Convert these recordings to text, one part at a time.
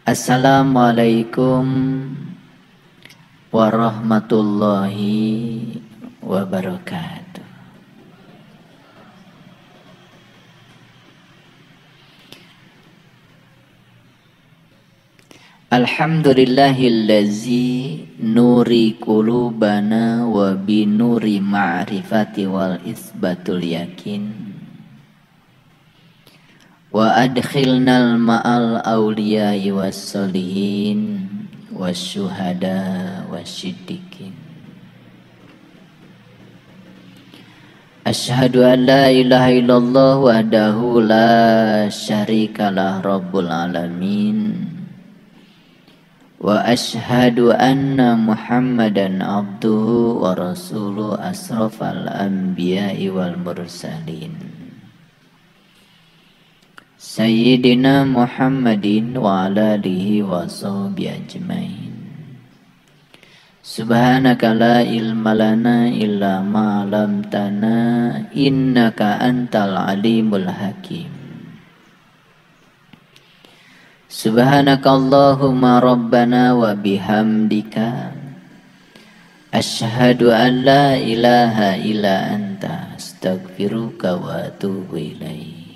Assalamualaikum warahmatullahi wabarakatuh. Alhamdulillahillazi nuri qulubana wa binuri ma'rifati wal isbatul yakin. Wa adkhilnal ma'al awliya'i was solihin was syuhada was siddiqin. Asyhadu an la ilaha illallah wahdahu la syarikalah rabbul alamin. Wa asyhadu anna Muhammadan abduhu wa rasuluhu asrafal anbiya'i wal mursalin. Sayyidina Muhammadin wa ala alihi wa sahbihi ajmain. Subhanaka la ilma lana illa ma 'allamtana innaka antal alimul hakim. Subhanaka Allahumma rabbana wa bihamdika asyhadu an la ilaha illa anta astaghfiruka wa atubu ilaik.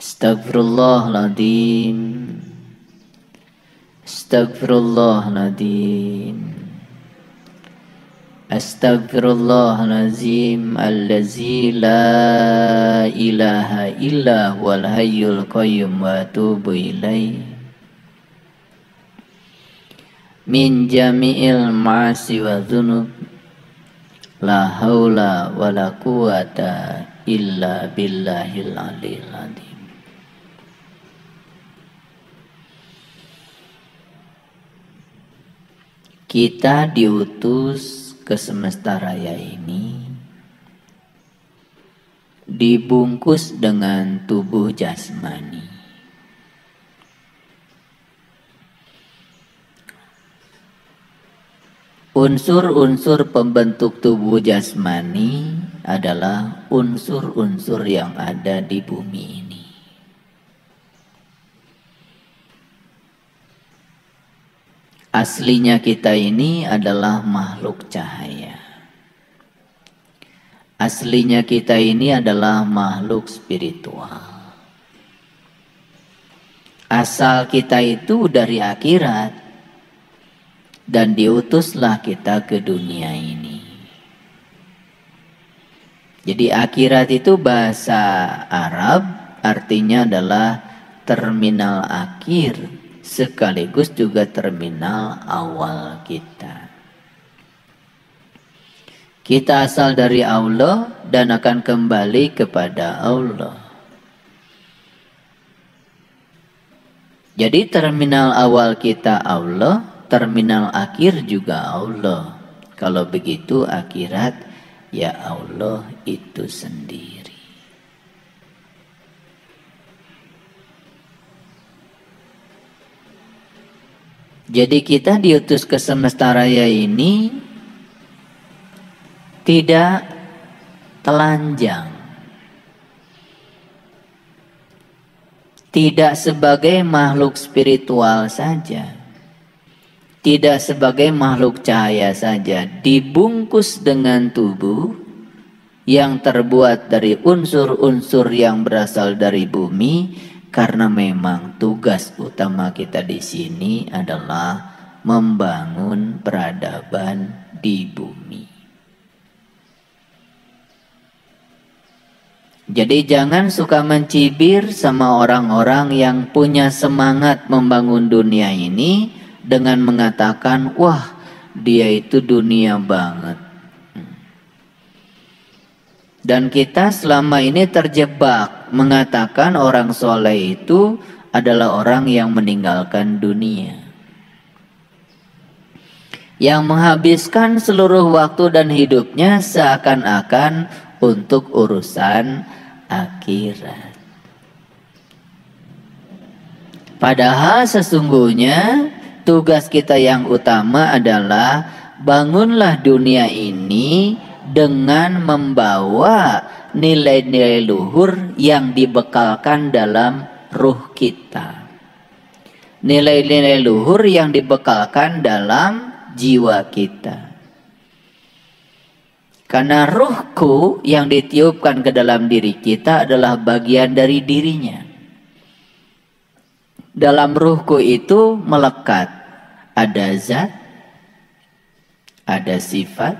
Astagfirullahaladzim. Astagfirullahaladzim. Astagfirullahaladzim allazi la ilaha illa huwal hayyul qayyum wa atubu ilaih. Min jami'il ma'asi wa dhunub la haula wa la quwata illa billahil aliyil azim. Kita diutus ke semesta raya ini dibungkus dengan tubuh jasmani. Unsur-unsur pembentuk tubuh jasmani adalah unsur-unsur yang ada di bumi ini. Aslinya kita ini adalah makhluk cahaya. Aslinya kita ini adalah makhluk spiritual. Asal kita itu dari akhirat dan diutuslah kita ke dunia ini. Jadi akhirat itu bahasa Arab artinya adalah terminal akhir, sekaligus juga terminal awal kita. Kita asal dari Allah dan akan kembali kepada Allah. Jadi terminal awal kita Allah, terminal akhir juga Allah. Kalau begitu akhirat ya Allah itu sendiri. Jadi kita diutus ke semesta raya ini tidak telanjang. Tidak sebagai makhluk spiritual saja. Tidak sebagai makhluk cahaya saja. Dibungkus dengan tubuh yang terbuat dari unsur-unsur yang berasal dari bumi. Karena memang tugas utama kita di sini adalah membangun peradaban di bumi. Jadi jangan suka mencibir sama orang-orang yang punya semangat membangun dunia ini dengan mengatakan, wah dia itu dunia banget. Dan kita selama ini terjebak mengatakan orang soleh itu adalah orang yang meninggalkan dunia, yang menghabiskan seluruh waktu dan hidupnya seakan-akan untuk urusan akhirat. Padahal sesungguhnya tugas kita yang utama adalah bangunlah dunia ini dengan membawa nilai-nilai luhur yang dibekalkan dalam ruh kita. nilai-nilai luhur yang dibekalkan dalam jiwa kita. Karena ruhku yang ditiupkan ke dalam diri kita adalah bagian dari dirinya. Dalam ruhku itu melekat ada zat, ada sifat,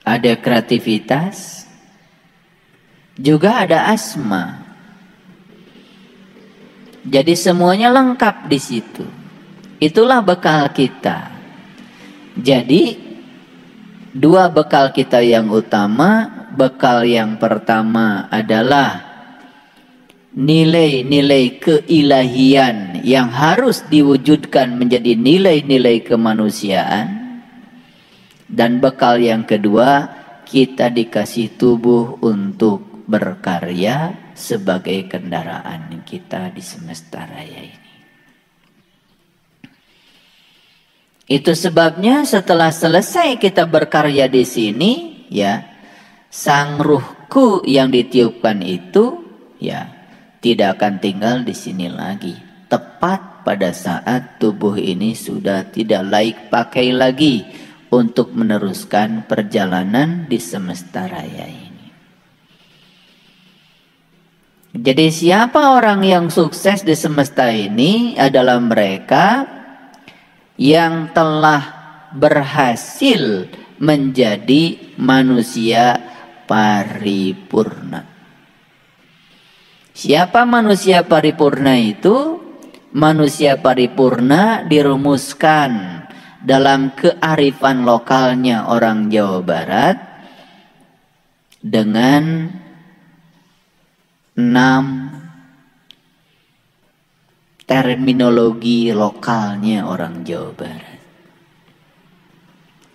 ada kreativitas, juga ada asma. Jadi semuanya lengkap di situ. Itulah bekal kita. Jadi dua bekal kita yang utama. Bekal yang pertama adalah nilai-nilai keilahian yang harus diwujudkan menjadi nilai-nilai kemanusiaan. Dan bekal yang kedua, kita dikasih tubuh untuk berkarya sebagai kendaraan kita di semesta raya ini. Itu sebabnya setelah selesai kita berkarya di sini, ya, sang ruhku yang ditiupkan itu, ya, tidak akan tinggal di sini lagi. Tepat pada saat tubuh ini sudah tidak layak pakai lagi untuk meneruskan perjalanan di semesta raya ini. Jadi siapa orang yang sukses di semesta ini adalah mereka yang telah berhasil menjadi manusia paripurna. Siapa manusia paripurna itu? Manusia paripurna dirumuskan dalam kearifan lokalnya orang Jawa Barat dengan 6 terminologi lokalnya orang Jawa Barat.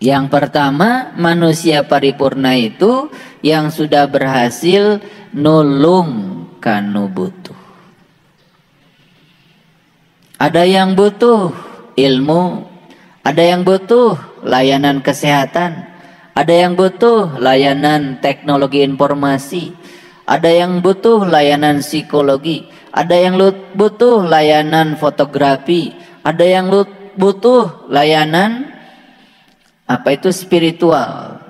Yang pertama, manusia paripurna itu yang sudah berhasil nulung kanu butuh. Ada yang butuh ilmu, ada yang butuh layanan kesehatan, ada yang butuh layanan teknologi informasi, ada yang butuh layanan psikologi, ada yang butuh layanan fotografi, ada yang butuh layanan spiritual.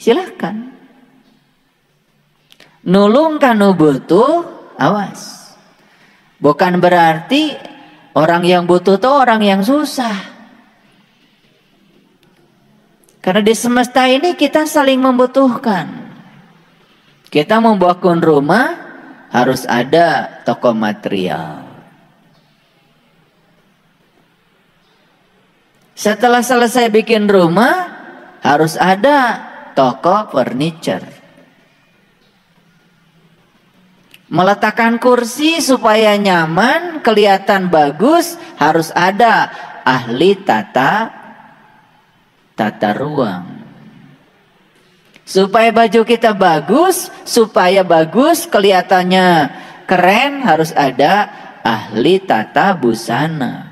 Silahkan. Nulung kanu butuh, awas. Bukan berarti orang yang butuh itu orang yang susah. Karena di semesta ini kita saling membutuhkan. Kita membangun rumah harus ada toko material. Setelah selesai bikin rumah harus ada toko furniture. Meletakkan kursi supaya nyaman, kelihatan bagus, harus ada ahli tata ruang. Supaya baju kita bagus, supaya bagus, kelihatannya keren, harus ada ahli tata busana.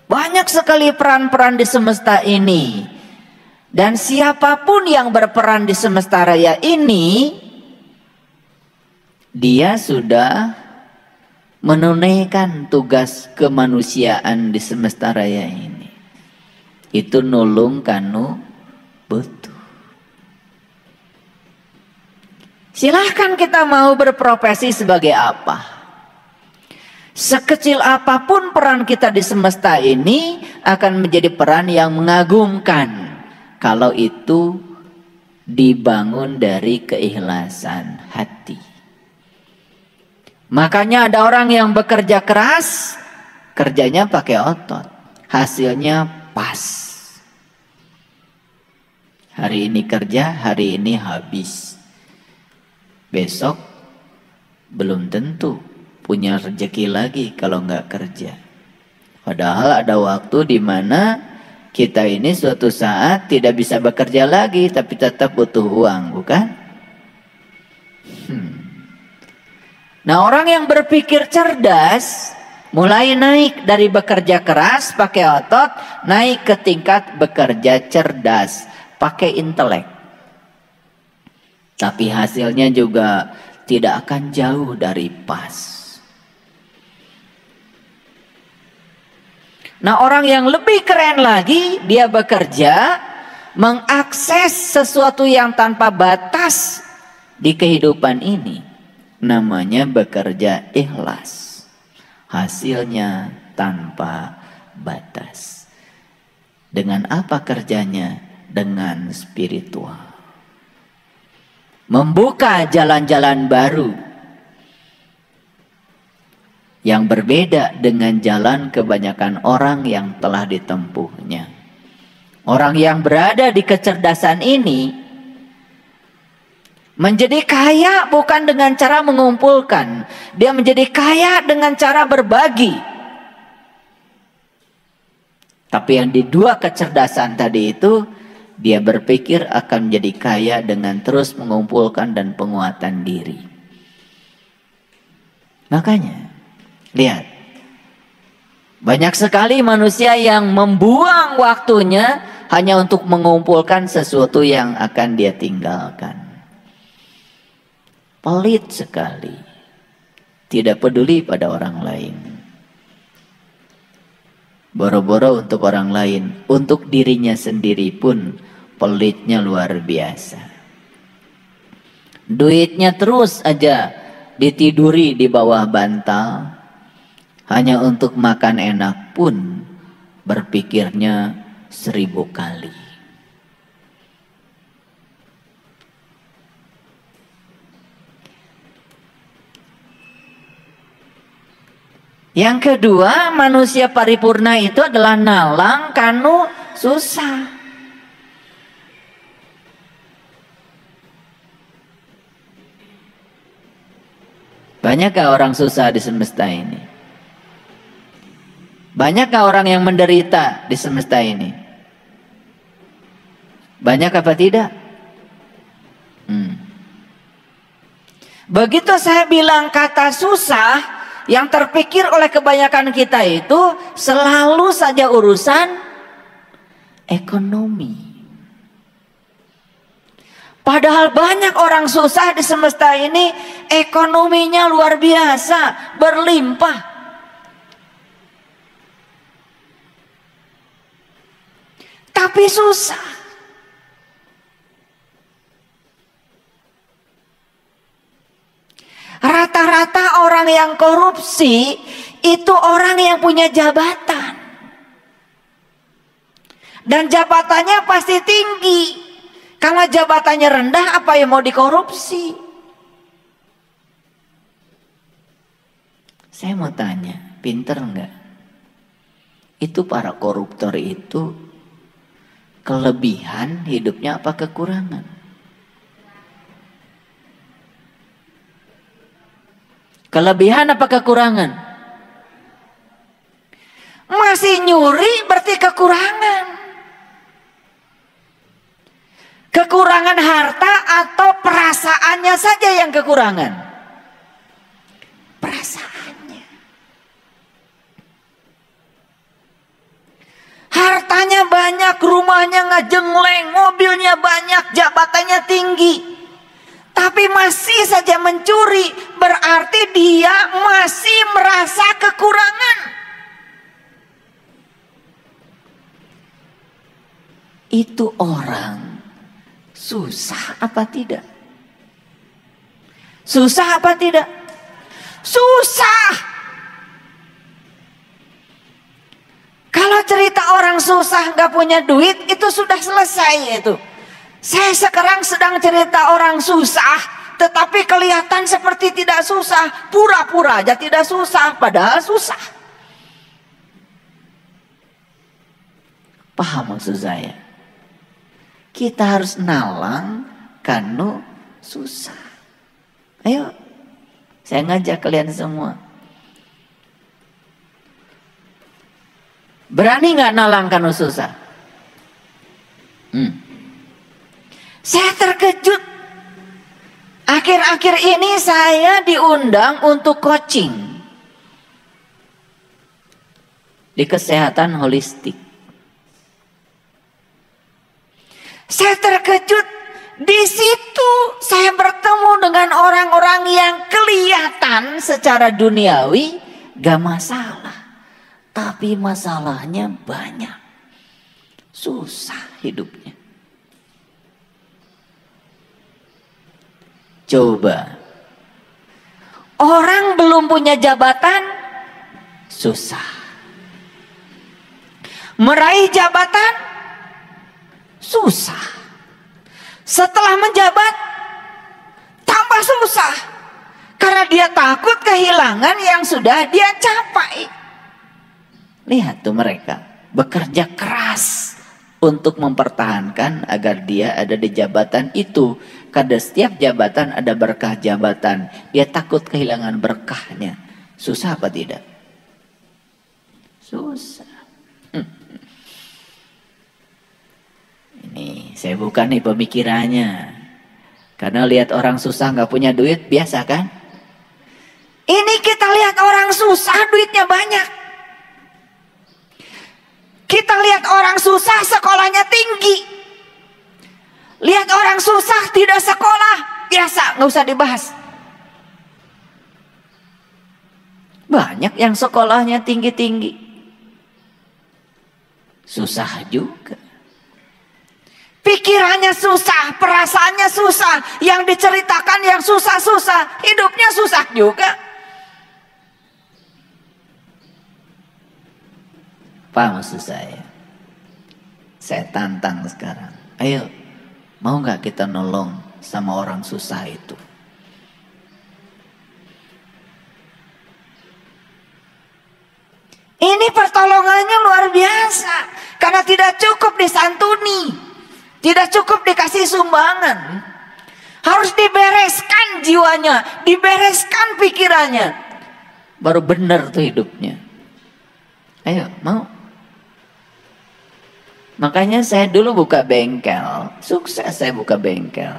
Banyak sekali peran-peran di semesta ini. Dan siapapun yang berperan di semesta raya ini, dia sudah menunaikan tugas kemanusiaan di semesta raya ini. Itu nulung kanu butuh. Silahkan kita mau berprofesi sebagai apa. Sekecil apapun peran kita di semesta ini akan menjadi peran yang mengagumkan. Kalau itu dibangun dari keikhlasan hati. Makanya ada orang yang bekerja keras, kerjanya pakai otot, hasilnya pas. Hari ini kerja, hari ini habis. Besok belum tentu punya rezeki lagi kalau nggak kerja. Padahal ada waktu di mana kita ini suatu saat tidak bisa bekerja lagi, tapi tetap butuh uang, bukan? Nah, orang yang berpikir cerdas mulai naik dari bekerja keras pakai otot, naik ke tingkat bekerja cerdas pakai intelek. Tapi hasilnya juga tidak akan jauh dari pas. Nah, orang yang lebih keren lagi, dia bekerja mengakses sesuatu yang tanpa batas di kehidupan ini. Namanya bekerja ikhlas. Hasilnya tanpa batas. Dengan apa kerjanya? Dengan spiritual. Membuka jalan-jalan baru yang berbeda dengan jalan kebanyakan orang yang telah ditempuhnya. Orang yang berada di kecerdasan ini menjadi kaya bukan dengan cara mengumpulkan. Dia menjadi kaya dengan cara berbagi. Tapi yang di dua kecerdasan tadi itu, dia berpikir akan menjadi kaya dengan terus mengumpulkan dan penguatan diri. Makanya, lihat. Banyak sekali manusia yang membuang waktunya hanya untuk mengumpulkan sesuatu yang akan dia tinggalkan. Pelit sekali. Tidak peduli pada orang lain. Boro-boro untuk orang lain. Untuk dirinya sendiri pun pelitnya luar biasa. Duitnya terus aja ditiduri di bawah bantal. Hanya untuk makan enak pun berpikirnya 1000 kali. Yang kedua, manusia paripurna itu adalah nalang kanu susah. Banyakkah orang susah di semesta ini? Banyakkah orang yang menderita di semesta ini? Banyak apa tidak? Begitu saya bilang kata susah, yang terpikir oleh kebanyakan kita itu selalu saja urusan ekonomi. Padahal banyak orang susah di semesta ini, ekonominya luar biasa, berlimpah. Tapi susah. Rata-rata orang yang korupsi itu orang yang punya jabatan. Dan jabatannya pasti tinggi. Kalau jabatannya rendah, apa yang mau dikorupsi? Saya mau tanya, pinter enggak? Itu para koruptor itu kelebihan hidupnya apa kekurangan? Kelebihan apa kekurangan? Masih nyuri berarti kekurangan. Kekurangan harta atau perasaannya saja yang kekurangan? Perasaannya. Hartanya banyak, rumahnya ngejengleng, mobilnya banyak, jabatannya tinggi. Tapi masih saja mencuri, berarti dia masih merasa kekurangan. Itu orang susah apa tidak? Susah apa tidak? Susah. Kalau cerita orang susah nggak punya duit, itu sudah selesai itu. Saya sekarang sedang cerita orang susah, tetapi kelihatan seperti tidak susah. Pura-pura aja tidak susah, padahal susah. Paham maksud saya? Kita harus nalang kanu susah. Ayo, saya ngajak kalian semua. Berani nggak nalang kanu susah? Saya terkejut. Akhir-akhir ini saya diundang untuk coaching di kesehatan holistik. Saya terkejut. Di situ saya bertemu dengan orang-orang orang yang kelihatan secara duniawi gak masalah, tapi masalahnya banyak, susah hidupnya. Coba, orang belum punya jabatan, susah. Meraih jabatan, susah. Setelah menjabat, tambah susah. Karena dia takut kehilangan yang sudah dia capai. Lihat tuh mereka bekerja keras untuk mempertahankan agar dia ada di jabatan itu. Karena setiap jabatan ada berkah jabatan. Dia takut kehilangan berkahnya. Susah apa tidak? Susah. Ini saya buka nih pemikirannya. Karena lihat orang susah nggak punya duit, biasa kan? Ini kita lihat orang susah duitnya banyak. Kita lihat orang susah sekolahnya tinggi. Lihat orang susah tidak sekolah, biasa, nggak usah dibahas. Banyak yang sekolahnya tinggi-tinggi, susah juga. Pikirannya susah, perasaannya susah, yang diceritakan yang susah-susah, hidupnya susah juga. Apa maksud saya? Saya tantang sekarang. Ayo, mau nggak kita nolong sama orang susah itu? Ini pertolongannya luar biasa. Karena tidak cukup disantuni, tidak cukup dikasih sumbangan. Harus dibereskan jiwanya, dibereskan pikirannya. Baru benar tuh hidupnya. Ayo, mau? Makanya saya dulu buka bengkel, sukses saya buka bengkel,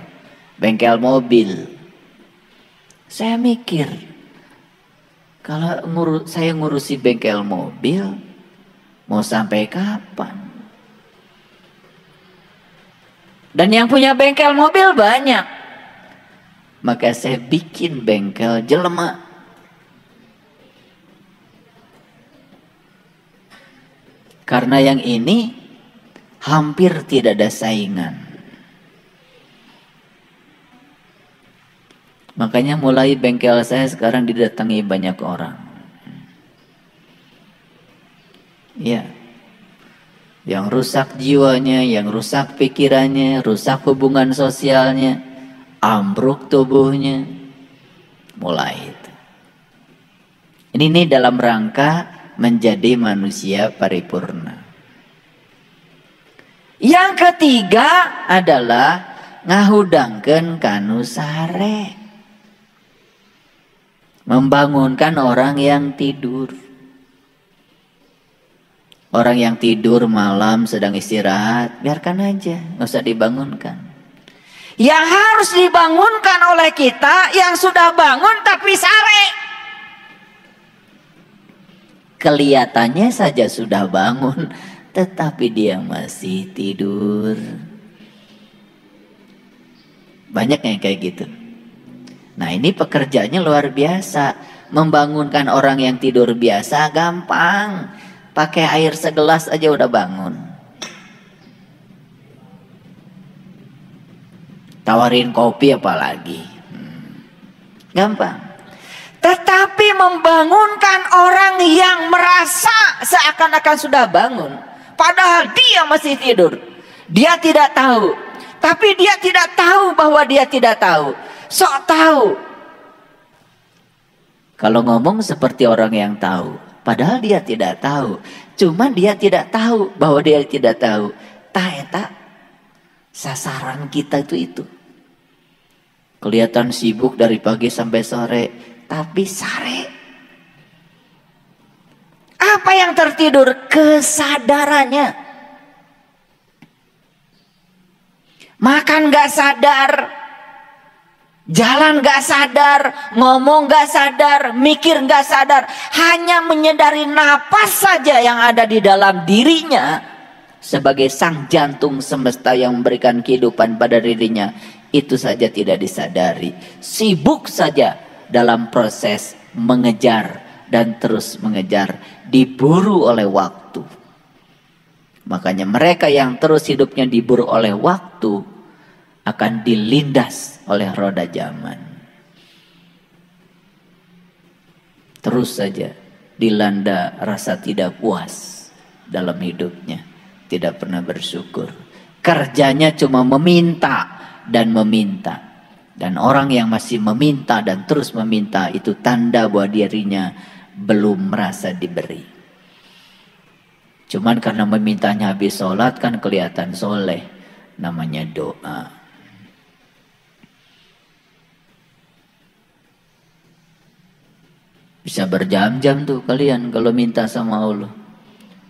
bengkel mobil. Saya mikir, kalau saya ngurusi bengkel mobil, mau sampai kapan? Dan yang punya bengkel mobil banyak. Maka saya bikin bengkel jelema. Karena yang ini hampir tidak ada saingan. Makanya mulai bengkel saya sekarang didatangi banyak orang. Ya, yang rusak jiwanya, yang rusak pikirannya, rusak hubungan sosialnya, ambruk tubuhnya, mulai itu. Ini dalam rangka menjadi manusia paripurna. Yang ketiga adalah ngahudangkeun kanu sare. Membangunkan orang yang tidur. Orang yang tidur malam sedang istirahat, biarkan aja, nggak usah dibangunkan. Yang harus dibangunkan oleh kita yang sudah bangun tapi sare. Kelihatannya saja sudah bangun, tetapi dia masih tidur. Banyak yang kayak gitu. Nah, ini pekerjaannya luar biasa. Membangunkan orang yang tidur biasa gampang. Pakai air segelas aja udah bangun. Tawarin kopi apalagi. Gampang. Tetapi membangunkan orang yang merasa seakan-akan sudah bangun, padahal dia masih tidur. Dia tidak tahu. Tapi dia tidak tahu bahwa dia tidak tahu. Sok tahu. Kalau ngomong seperti orang yang tahu, padahal dia tidak tahu. Cuma dia tidak tahu bahwa dia tidak tahu. Tak sasaran kita itu. Kelihatan sibuk dari pagi sampai sore, tapi sare. Apa yang tertidur? Kesadarannya. Makan gak sadar, jalan gak sadar, ngomong gak sadar, mikir gak sadar. Hanya menyadari napas saja yang ada di dalam dirinya sebagai sang jantung semesta yang memberikan kehidupan pada dirinya. Itu saja tidak disadari. Sibuk saja dalam proses mengejar dan terus mengejar. Diburu oleh waktu. Makanya mereka yang terus hidupnya diburu oleh waktu akan dilindas oleh roda zaman. Terus saja dilanda rasa tidak puas dalam hidupnya. Tidak pernah bersyukur. Kerjanya cuma meminta dan meminta. Dan orang yang masih meminta dan terus meminta itu tanda bahwa dirinya belum merasa diberi. Cuman karena memintanya habis sholat kan kelihatan soleh. Namanya doa. Bisa berjam-jam tuh kalian kalau minta sama Allah.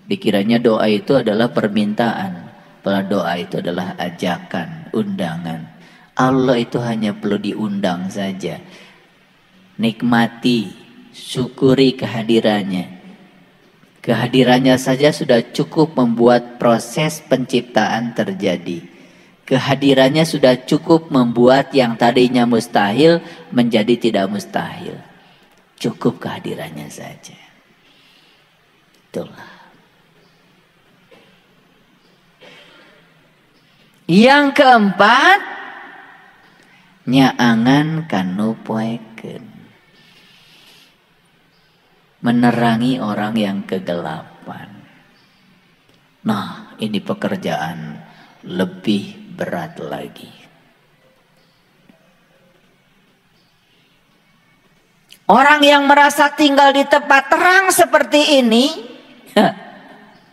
Dikiranya doa itu adalah permintaan. Padahal doa itu adalah ajakan, undangan. Allah itu hanya perlu diundang saja. Nikmati, syukuri kehadirannya. Kehadirannya saja sudah cukup membuat proses penciptaan terjadi. Kehadirannya sudah cukup membuat yang tadinya mustahil menjadi tidak mustahil. Cukup kehadirannya saja. Itulah. Yang keempat, nyaangan kanu poeken. Menerangi orang yang kegelapan. Nah, ini pekerjaan lebih berat lagi. Orang yang merasa tinggal di tempat terang seperti ini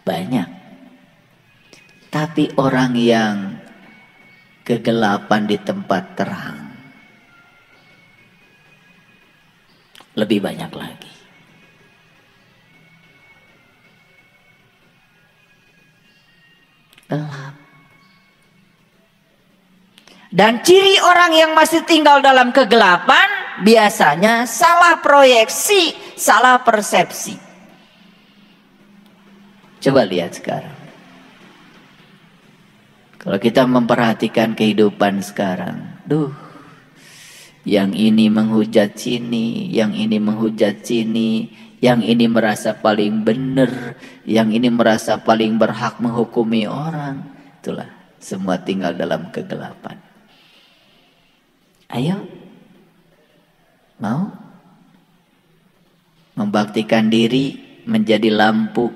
banyak. Tapi orang yang kegelapan di tempat terang lebih banyak lagi. Gelap. Dan ciri orang yang masih tinggal dalam kegelapan biasanya salah proyeksi, salah persepsi. Coba lihat sekarang. Kalau kita memperhatikan kehidupan sekarang, yang ini menghujat sini, yang ini menghujat sini, yang ini merasa paling benar, yang ini merasa paling berhak menghukumi orang. Itulah, semua tinggal dalam kegelapan. Ayo, mau membaktikan diri menjadi lampu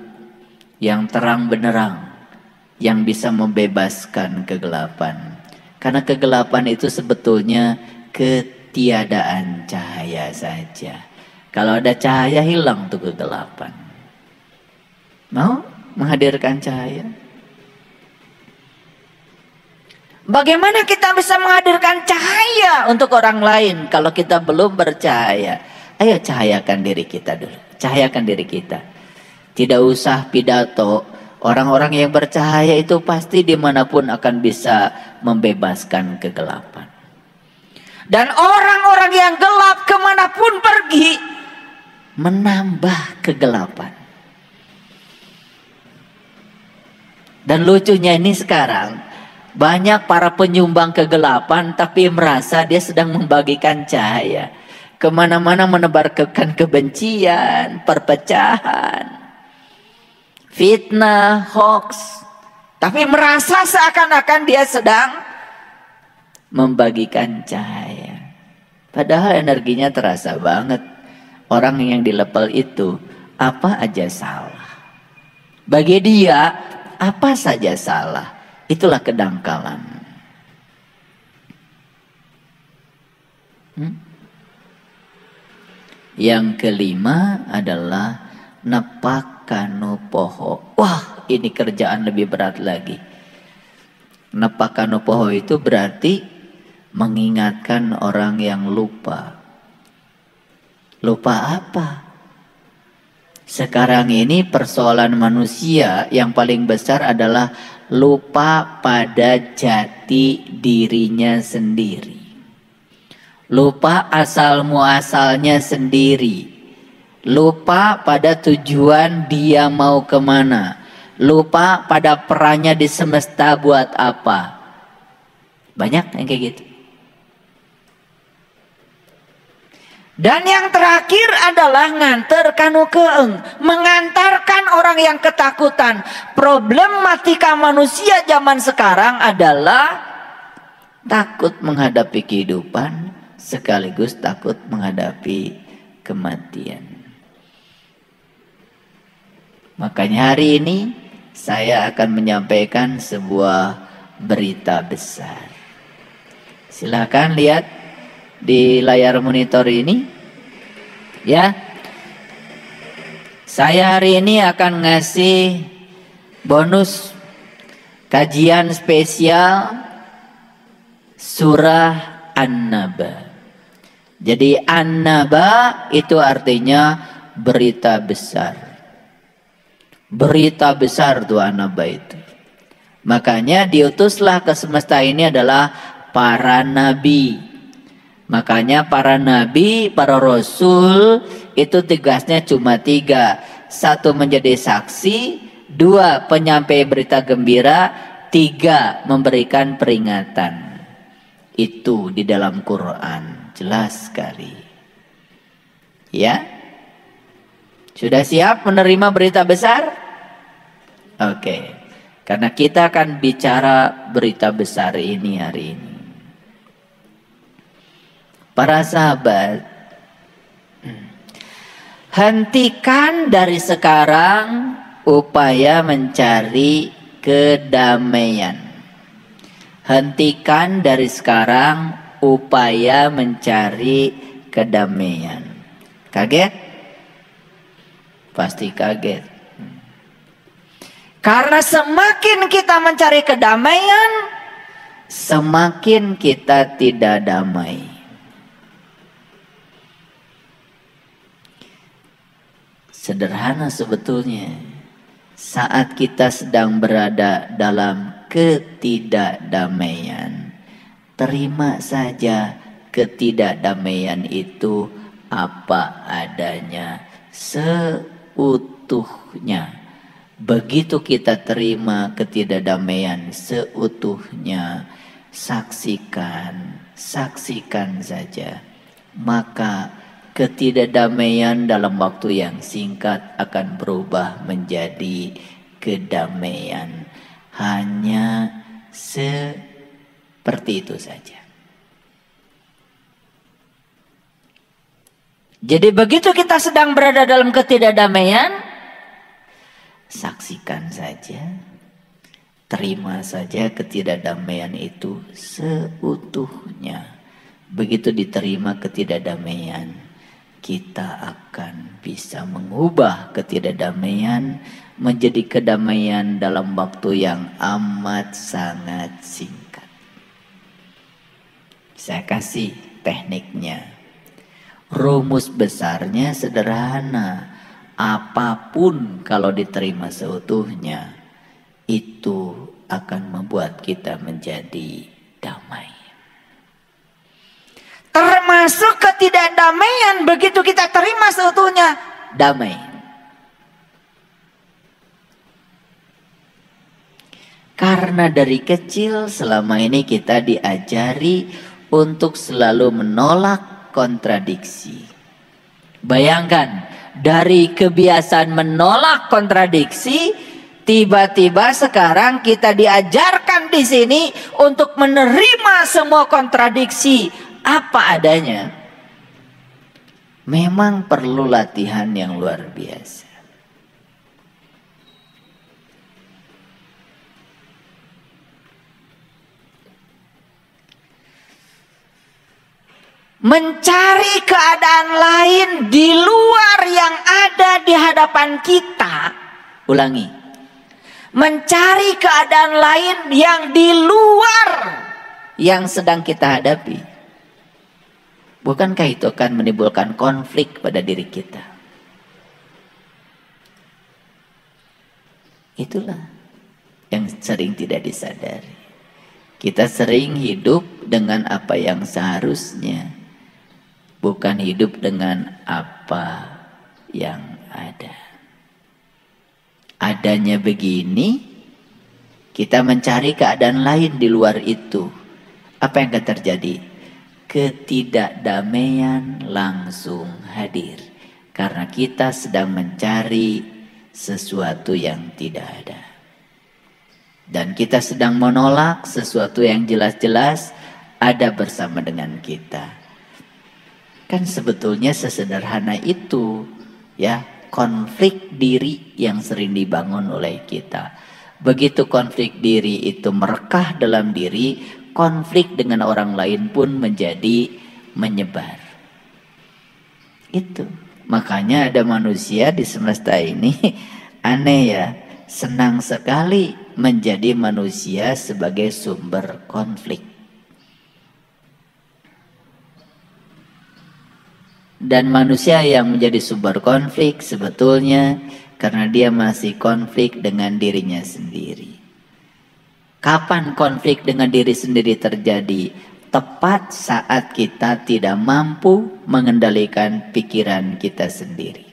yang terang benderang, yang bisa membebaskan kegelapan. Karena kegelapan itu sebetulnya ketiadaan cahaya saja. Kalau ada cahaya hilang tuh kegelapan. Mau menghadirkan cahaya? Bagaimana kita bisa menghadirkan cahaya untuk orang lain kalau kita belum bercahaya? Ayo cahayakan diri kita dulu. Cahayakan diri kita. Tidak usah pidato. Orang-orang yang bercahaya itu pasti dimanapun akan bisa membebaskan kegelapan. Dan orang-orang yang gelap kemanapun pergi, menambah kegelapan. Dan lucunya ini sekarang, banyak para penyumbang kegelapan tapi merasa dia sedang membagikan cahaya. Kemana-mana menebarkan kebencian, perpecahan, fitnah, hoax. Tapi merasa seakan-akan dia sedang membagikan cahaya. Padahal energinya terasa banget. Orang yang dilepel itu apa aja salah. Bagi dia apa saja salah. Itulah kedangkalan. Yang kelima adalah nepak kanu poho. Wah, ini kerjaan lebih berat lagi. Nepak kanu poho itu berarti mengingatkan orang yang lupa. Lupa apa? Sekarang ini persoalan manusia yang paling besar adalah lupa pada jati dirinya sendiri. Lupa asal muasalnya sendiri. Lupa pada tujuan dia mau kemana. Lupa pada perannya di semesta buat apa. Banyak yang kayak gitu. Dan yang terakhir adalah nganter kanu keeng, mengantarkan orang yang ketakutan. Problematika manusia zaman sekarang adalah takut menghadapi kehidupan sekaligus takut menghadapi kematian. Makanya hari ini saya akan menyampaikan sebuah berita besar. Silakan lihat di layar monitor ini. Ya. Saya hari ini akan ngasih bonus kajian spesial surah An-Naba. Jadi An-Naba itu artinya berita besar. Berita besar tuh An-Naba itu. Makanya diutuslah ke semesta ini adalah para nabi. Makanya para nabi, para rasul itu tugasnya cuma 3. 1 menjadi saksi, 2 penyampai berita gembira, 3 memberikan peringatan. Itu di dalam Quran jelas sekali. Ya, sudah siap menerima berita besar? Oke, karena kita akan bicara berita besar ini hari ini. Para sahabat, hentikan dari sekarang upaya mencari kedamaian. Hentikan dari sekarang upaya mencari kedamaian. Kaget? Pasti kaget. Karena semakin kita mencari kedamaian, semakin kita tidak damai. Sederhana sebetulnya. Saat kita sedang berada dalam ketidakdamaian, terima saja ketidakdamaian itu apa adanya, seutuhnya. Begitu kita terima ketidakdamaian seutuhnya, saksikan saja. Maka ketidakdamaian dalam waktu yang singkat akan berubah menjadi kedamaian. Hanya seperti itu saja. Jadi begitu kita sedang berada dalam ketidakdamaian, saksikan saja, terima saja ketidakdamaian itu seutuhnya. Begitu diterima ketidakdamaian, kita akan bisa mengubah ketidakdamaian menjadi kedamaian dalam waktu yang amat sangat singkat. Saya kasih tekniknya. Rumus besarnya sederhana. Apapun kalau diterima seutuhnya, itu akan membuat kita menjadi damai. Termasuk ketidakdamaian, begitu kita terima seutuhnya, damai. Karena dari kecil selama ini kita diajari untuk selalu menolak kontradiksi. Bayangkan, dari kebiasaan menolak kontradiksi, tiba-tiba sekarang kita diajarkan di sini untuk menerima semua kontradiksi apa adanya. Memang perlu latihan yang luar biasa. Mencari keadaan lain di luar yang ada di hadapan kita. Ulangi. Mencari keadaan lain yang di luar yang sedang kita hadapi. Bukankah itu akan menimbulkan konflik pada diri kita? Itulah yang sering tidak disadari. Kita sering hidup dengan apa yang seharusnya, bukan hidup dengan apa yang ada. Adanya begini, kita mencari keadaan lain di luar itu. Apa yang akan terjadi? ketidakdamaian langsung hadir. Karena kita sedang mencari sesuatu yang tidak ada. Dan kita sedang menolak sesuatu yang jelas-jelas ada bersama dengan kita. Kan sebetulnya sesederhana itu, ya, konflik diri yang sering dibangun oleh kita. Begitu konflik diri itu merekah dalam diri, konflik dengan orang lain pun menjadi menyebar. Itu. Makanya ada manusia di semesta ini aneh ya, senang sekali menjadi manusia sebagai sumber konflik. Dan manusia yang menjadi sumber konflik sebetulnya karena dia masih konflik dengan dirinya sendiri. Kapan konflik dengan diri sendiri terjadi? Tepat saat kita tidak mampu mengendalikan pikiran kita sendiri.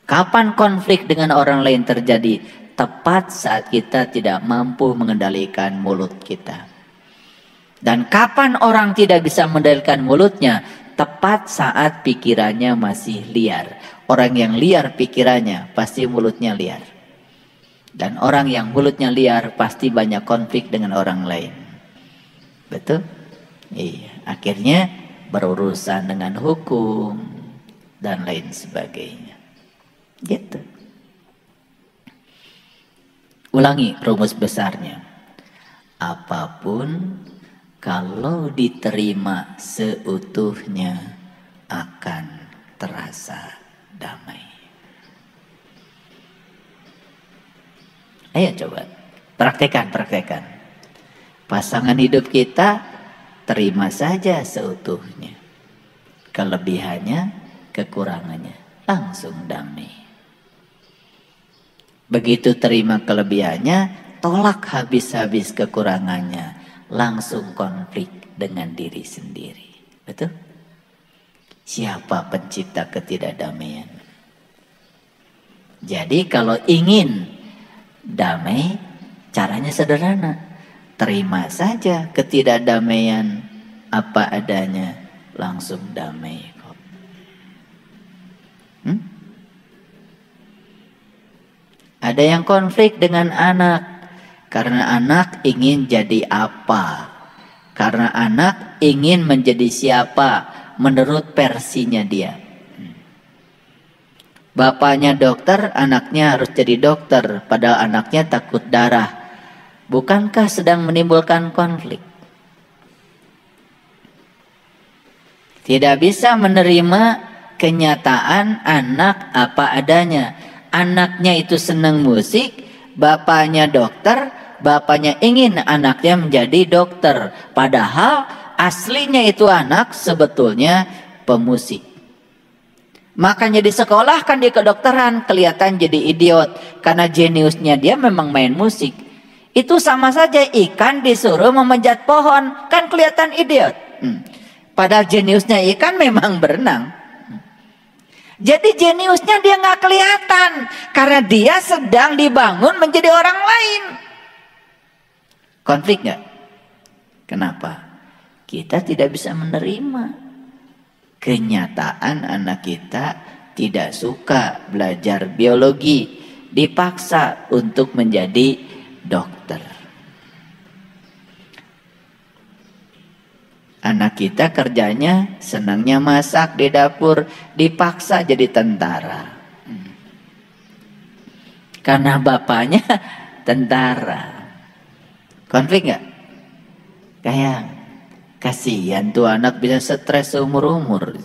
Kapan konflik dengan orang lain terjadi? Tepat saat kita tidak mampu mengendalikan mulut kita. Dan kapan orang tidak bisa mengendalikan mulutnya? Tepat saat pikirannya masih liar. Orang yang liar pikirannya pasti mulutnya liar. Dan orang yang mulutnya liar pasti banyak konflik dengan orang lain. Betul? Iya, akhirnya berurusan dengan hukum dan lain sebagainya. Gitu. Ulangi rumus besarnya. Apapun kalau diterima seutuhnya akan terasa damai. Ayo coba praktekan. Pasangan hidup kita terima saja seutuhnya. Kelebihannya, kekurangannya, langsung damai. Begitu terima kelebihannya, tolak habis-habis kekurangannya, langsung konflik dengan diri sendiri. Betul? Siapa pencipta ketidakdamaian? Jadi kalau ingin damai, caranya sederhana. Terima saja ketidakdamaian apa adanya, langsung damai kok. Ada yang konflik dengan anak karena anak ingin jadi apa? Karena anak ingin menjadi siapa menurut versinya dia. Bapaknya dokter, anaknya harus jadi dokter, padahal anaknya takut darah. Bukankah sedang menimbulkan konflik? Tidak bisa menerima kenyataan anak apa adanya. Anaknya itu senang musik, bapaknya dokter, bapaknya ingin anaknya menjadi dokter. Padahal aslinya itu anak sebetulnya pemusik. Makanya di sekolah kan di kedokteran kelihatan jadi idiot. Karena jeniusnya dia memang main musik. Itu sama saja ikan disuruh memanjat pohon, kan kelihatan idiot. Padahal jeniusnya ikan memang berenang. Jadi jeniusnya dia nggak kelihatan karena dia sedang dibangun menjadi orang lain. Konflik nggak? Kenapa? Kita tidak bisa menerima kenyataan anak kita tidak suka belajar biologi, dipaksa untuk menjadi dokter. Anak kita kerjanya senangnya masak di dapur, dipaksa jadi tentara. Karena bapaknya tentara. Konflik nggak? Kayak kasihan tuh anak bisa stres seumur-umur.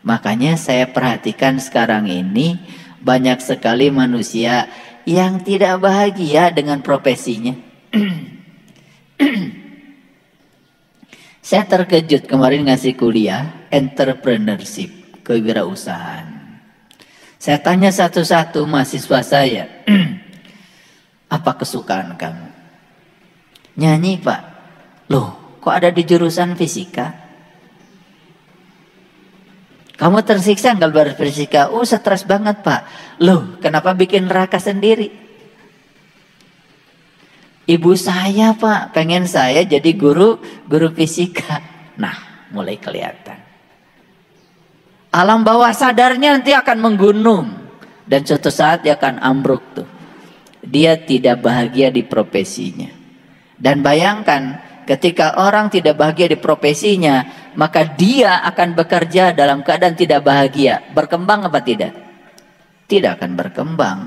Makanya saya perhatikan sekarang ini banyak sekali manusia yang tidak bahagia dengan profesinya. Saya terkejut kemarin ngasih kuliah entrepreneurship, kewirausahaan. Saya tanya satu-satu mahasiswa saya, apa kesukaan kamu? Nyanyi Pak. Loh, kok ada di jurusan fisika? Kamu tersiksa nggak belajar fisika? Oh, stres banget Pak. Loh, kenapa bikin neraka sendiri? Ibu saya Pak, pengen saya jadi guru fisika. Nah, mulai kelihatan. Alam bawah sadarnya nanti akan menggunung. Dan suatu saat dia akan ambruk tuh. Dia tidak bahagia di profesinya. Dan bayangkan, ketika orang tidak bahagia di profesinya, maka dia akan bekerja dalam keadaan tidak bahagia. Berkembang apa tidak? Tidak akan berkembang.